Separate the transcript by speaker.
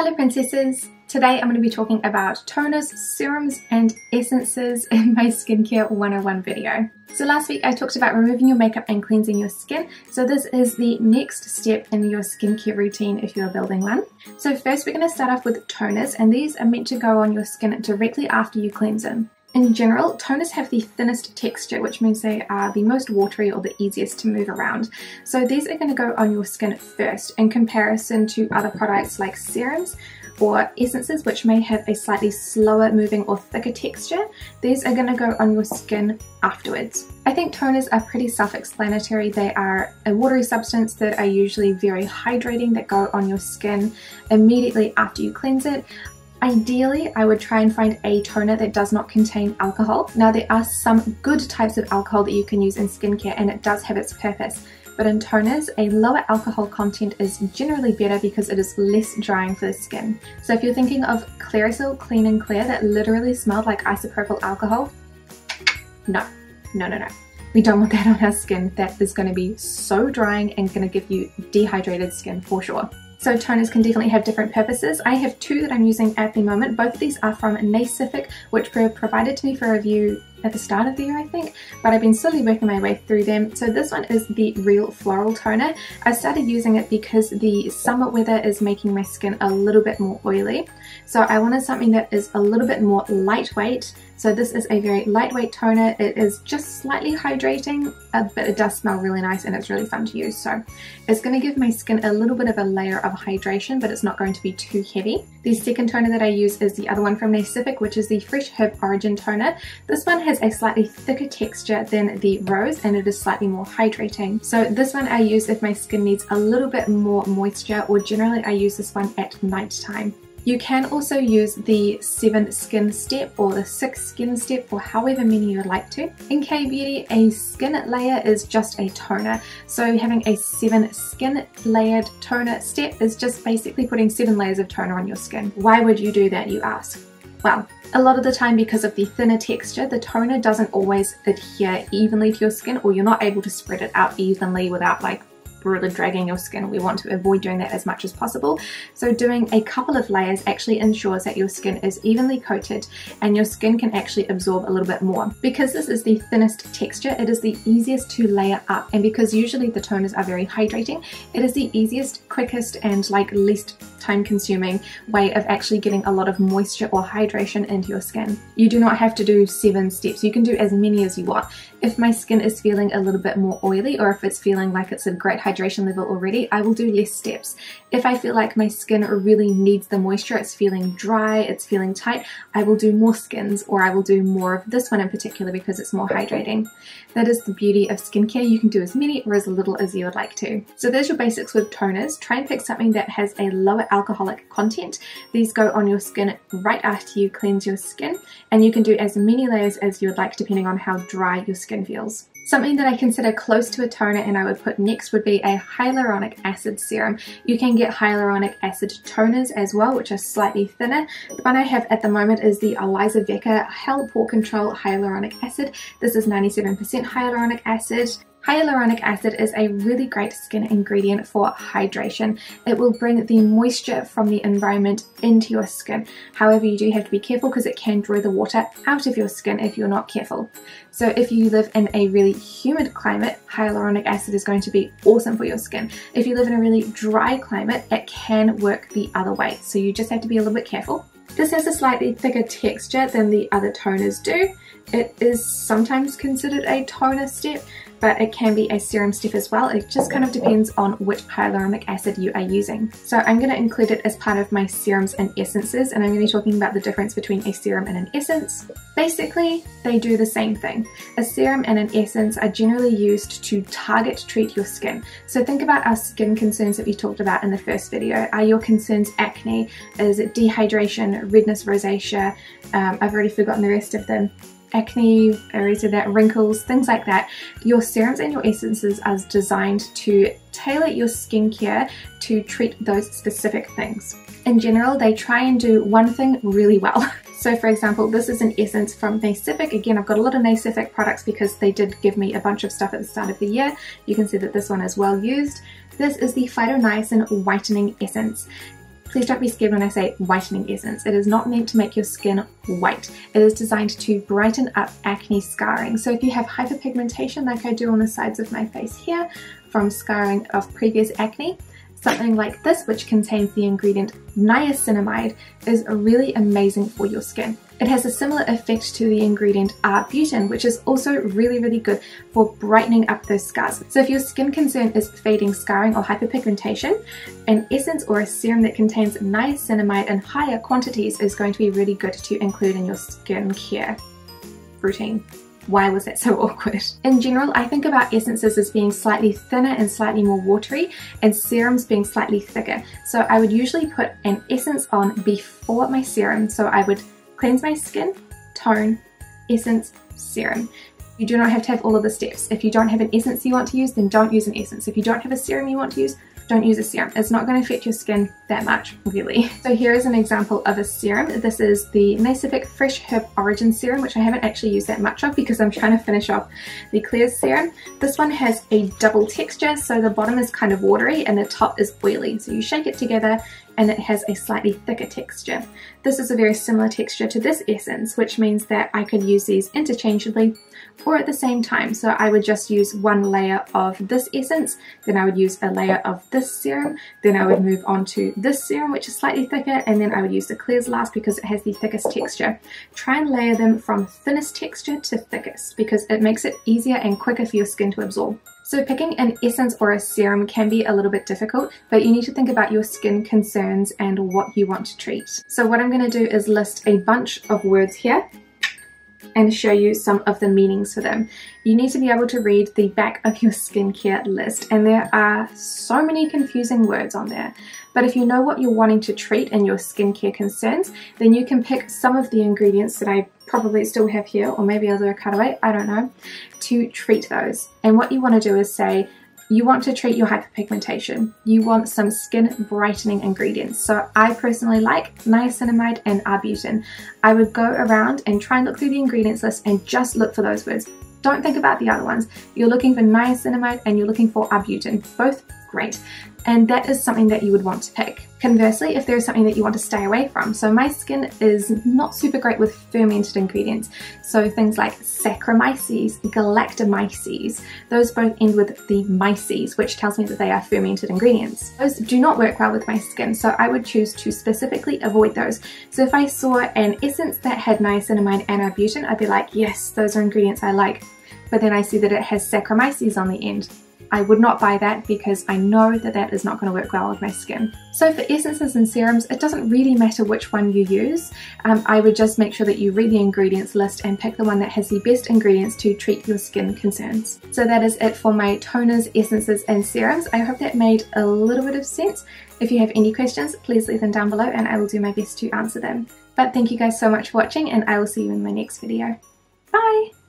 Speaker 1: Hello princesses! Today I'm going to be talking about toners, serums and essences in my skincare 101 video. So last week I talked about removing your makeup and cleansing your skin, so this is the next step in your skincare routine if you're building one. So first we're going to start off with toners, and these are meant to go on your skin directly after you cleanse them. In general, toners have the thinnest texture, which means they are the most watery or the easiest to move around. So these are going to go on your skin first in comparison to other products like serums or essences, which may have a slightly slower moving or thicker texture. These are going to go on your skin afterwards. I think toners are pretty self-explanatory. They are a watery substance that are usually very hydrating that go on your skin immediately after you cleanse it. Ideally, I would try and find a toner that does not contain alcohol. Now, there are some good types of alcohol that you can use in skincare and it does have its purpose. But in toners, a lower alcohol content is generally better because it is less drying for the skin. So if you're thinking of Clearasil Clean and Clear that literally smelled like isopropyl alcohol, no. We don't want that on our skin. That is going to be so drying and going to give you dehydrated skin for sure. So toners can definitely have different purposes. I have two that I'm using at the moment. Both of these are from Nacific, which were provided to me for review at the start of the year, I think, but I've been slowly working my way through them. So this one is the Real Floral toner. I started using it because the summer weather is making my skin a little bit more oily. So I wanted something that is a little bit more lightweight. So this is a very lightweight toner. It is just slightly hydrating, but it does smell really nice and it's really fun to use. So it's going to give my skin a little bit of a layer of hydration, but it's not going to be too heavy. The second toner that I use is the other one from Nacific, which is the Fresh Herb Origin toner. This one has a slightly thicker texture than the Rose and it is slightly more hydrating. So this one I use if my skin needs a little bit more moisture, or generally I use this one at night time. You can also use the 7 skin step or the 6 skin step, or however many you'd like to. In K-Beauty, a skin layer is just a toner. So having a 7 skin layered toner step is just basically putting 7 layers of toner on your skin. Why would you do that, you ask? Well, a lot of the time because of the thinner texture, the toner doesn't always adhere evenly to your skin, or you're not able to spread it out evenly without like really dragging your skin. We want to avoid doing that as much as possible. So doing a couple of layers actually ensures that your skin is evenly coated and your skin can actually absorb a little bit more. Because this is the thinnest texture, it is the easiest to layer up, and because usually the toners are very hydrating, it is the easiest, quickest and like least time consuming way of actually getting a lot of moisture or hydration into your skin. You do not have to do 7 steps. You can do as many as you want. If my skin is feeling a little bit more oily, or if it's feeling like it's a great hydration level already, I will do less steps. If I feel like my skin really needs the moisture, it's feeling dry, it's feeling tight, I will do more skins, or I will do more of this one in particular because it's more hydrating. That is the beauty of skincare. You can do as many or as little as you would like to. So there's your basics with toners. Try and pick something that has a lower alcoholic content. These go on your skin right after you cleanse your skin, and you can do as many layers as you would like depending on how dry your skin feels. Something that I consider close to a toner and I would put next would be a hyaluronic acid serum. You can get hyaluronic acid toners as well, which are slightly thinner. The one I have at the moment is the Eliza Vecca Hel Pore Control Hyaluronic Acid. This is 97% hyaluronic acid. Hyaluronic acid is a really great skin ingredient for hydration. It will bring the moisture from the environment into your skin. However, you do have to be careful because it can draw the water out of your skin if you're not careful. So if you live in a really humid climate, hyaluronic acid is going to be awesome for your skin. If you live in a really dry climate, it can work the other way. So you just have to be a little bit careful. This has a slightly thicker texture than the other toners do. It is sometimes considered a toner step, but it can be a serum step as well. It just kind of depends on which hyaluronic acid you are using. So I'm going to include it as part of my serums and essences, and I'm going to be talking about the difference between a serum and an essence. Basically, they do the same thing. A serum and an essence are generally used to target treat your skin. So think about our skin concerns that we talked about in the first video. Are your concerns acne? Is it dehydration, redness, rosacea? I've already forgotten the rest of them. Acne, I already said that, wrinkles, things like that. Your serums and your essences are designed to tailor your skincare to treat those specific things. In general, they try and do one thing really well. So for example, this is an essence from Nacific. Again, I've got a lot of Nacific products because they did give me a bunch of stuff at the start of the year. You can see that this one is well used. This is the Phytoniacin Whitening Essence. Please don't be scared when I say whitening essence. It is not meant to make your skin white. It is designed to brighten up acne scarring. So if you have hyperpigmentation like I do on the sides of my face here from scarring of previous acne, something like this, which contains the ingredient niacinamide, is really amazing for your skin. It has a similar effect to the ingredient arbutin, which is also really good for brightening up those scars. So if your skin concern is fading, scarring, or hyperpigmentation, an essence or a serum that contains niacinamide in higher quantities is going to be really good to include in your skincare routine. Why was that so awkward? In general, I think about essences as being slightly thinner and slightly more watery, and serums being slightly thicker. So I would usually put an essence on before my serum. So I would cleanse my skin, tone, essence, serum. You do not have to have all of the steps. If you don't have an essence you want to use, then don't use an essence. If you don't have a serum you want to use, don't use a serum. It's not going to affect your skin that much, really. So here is an example of a serum. This is the Nacific Fresh Herb Origin Serum, which I haven't actually used that much of because I'm trying to finish off the clear serum. This one has a double texture, so the bottom is kind of watery and the top is oily. So you shake it together and it has a slightly thicker texture. This is a very similar texture to this essence, which means that I could use these interchangeably or at the same time. So I would just use one layer of this essence, then I would use a layer of this serum, then I would move on to this serum, which is slightly thicker, and then I would use the clears last because it has the thickest texture. Try and layer them from thinnest texture to thickest because it makes it easier and quicker for your skin to absorb. So picking an essence or a serum can be a little bit difficult, but you need to think about your skin concerns and what you want to treat. So what I'm going to do is list a bunch of words here and show you some of the meanings for them. You need to be able to read the back of your skincare list, and there are so many confusing words on there. But if you know what you're wanting to treat in your skincare concerns, then you can pick some of the ingredients that I probably still have here, or maybe I'll do a cutaway, I don't know, to treat those. And what you want to do is say, you want to treat your hyperpigmentation. You want some skin brightening ingredients. So I personally like niacinamide and arbutin. I would go around and try and look through the ingredients list and just look for those words. Don't think about the other ones. You're looking for niacinamide and you're looking for arbutin. Both great. And that is something that you would want to pick. Conversely, if there is something that you want to stay away from. So my skin is not super great with fermented ingredients. So things like Saccharomyces, Galactomyces, those both end with the myces, which tells me that they are fermented ingredients. Those do not work well with my skin, so I would choose to specifically avoid those. So if I saw an essence that had niacinamide and arbutin, I'd be like, yes, those are ingredients I like. But then I see that it has Saccharomyces on the end. I would not buy that because I know that that is not going to work well with my skin. So for essences and serums, it doesn't really matter which one you use. I would just make sure that you read the ingredients list and pick the one that has the best ingredients to treat your skin concerns. So that is it for my toners, essences and serums. I hope that made a little bit of sense. If you have any questions, please leave them down below and I will do my best to answer them. But thank you guys so much for watching, and I will see you in my next video. Bye!